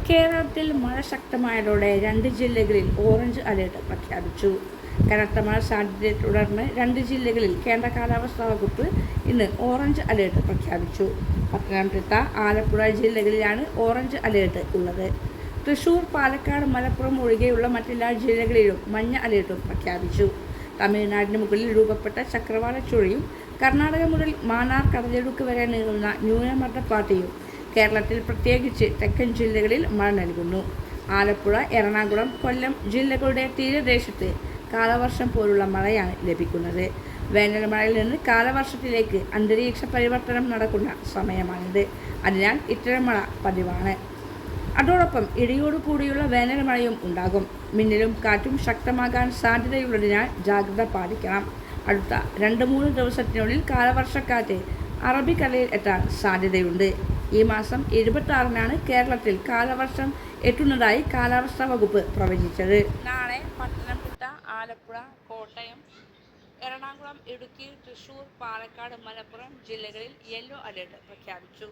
കേരളത്തിൽ മഴ ശക്തമായതോടെ 2 ജില്ലകളിൽ ഓറഞ്ച് അലേർട്ട് പ്രഖ്യാപിച്ചു. കനത്ത മഴ സാധ്യതയെ തുടർന്ന് 2 ജില്ലകളിൽ കേന്ദ്ര കാലാവസ്ഥാ വകുപ്പ് ഇന്ന് ഓറഞ്ച് അലേർട്ട് പ്രഖ്യാപിച്ചു. പത്തനംതിട്ട, ആലപ്പുഴ ജില്ലകളിലാണ് ഓറഞ്ച് അലേർട്ട് ഉള്ളത്. തൃശൂർ, പാലക്കാട്, മലപ്പുറം ഒഴികെയുള്ള മറ്റെല്ലാ ജില്ലകളിലും മഞ്ഞ അലേർട്ടും പ്രഖ്യാപിച്ചു. തമിഴ്നാടിന് മുകളിൽ രൂപപ്പെട്ട ചക്രവാത ചുഴിയും കർണാടക മുതൽ മാന്നാർ കടലിടുക്ക് വരെ നീളുന്ന ന്യൂനമർദ്ദപ്പാത്തിയും കേരളത്തിൽ പ്രത്യേകിച്ച് തെക്കൻ ജില്ലകളിൽ മഴ നൽകുന്നു. ആലപ്പുഴ, എറണാകുളം, കൊല്ലം ജില്ലകളുടെ തീരദേശത്ത് കാലവർഷം പോലുള്ള മഴയാണ് ലഭിക്കുന്നത്. വേനൽ മഴയിൽ നിന്ന് കാലവർഷത്തിലേക്ക് അന്തരീക്ഷ പരിവർത്തനം നടക്കുന്ന സമയമാണിത്. അതിനാൽ ഇത്തരം മഴ പതിവാണ്. അതോടൊപ്പം ഇടിയോടു കൂടിയുള്ള വേനൽ മഴയും ഉണ്ടാകും. മിന്നലും കാറ്റും ശക്തമാകാൻ സാധ്യതയുള്ളതിനാൽ ജാഗ്രത പാലിക്കണം. അടുത്ത 2-3 ദിവസത്തിനുള്ളിൽ കാലവർഷക്കാറ്റ് അറബിക്കടലിൽ എത്താൻ സാധ്യതയുണ്ട്. ഈ മാസം 26-നാണ് കേരളത്തിൽ കാലവർഷം എത്തുന്നതായി കാലാവസ്ഥാ വകുപ്പ് പ്രവചിച്ചത്. നാളെ പത്തനംതിട്ട, ആലപ്പുഴ, കോട്ടയം, എറണാകുളം, ഇടുക്കി, തൃശൂർ, പാലക്കാട്, മലപ്പുറം ജില്ലകളിൽ യെല്ലോ അലേർട്ട് പ്രഖ്യാപിച്ചു.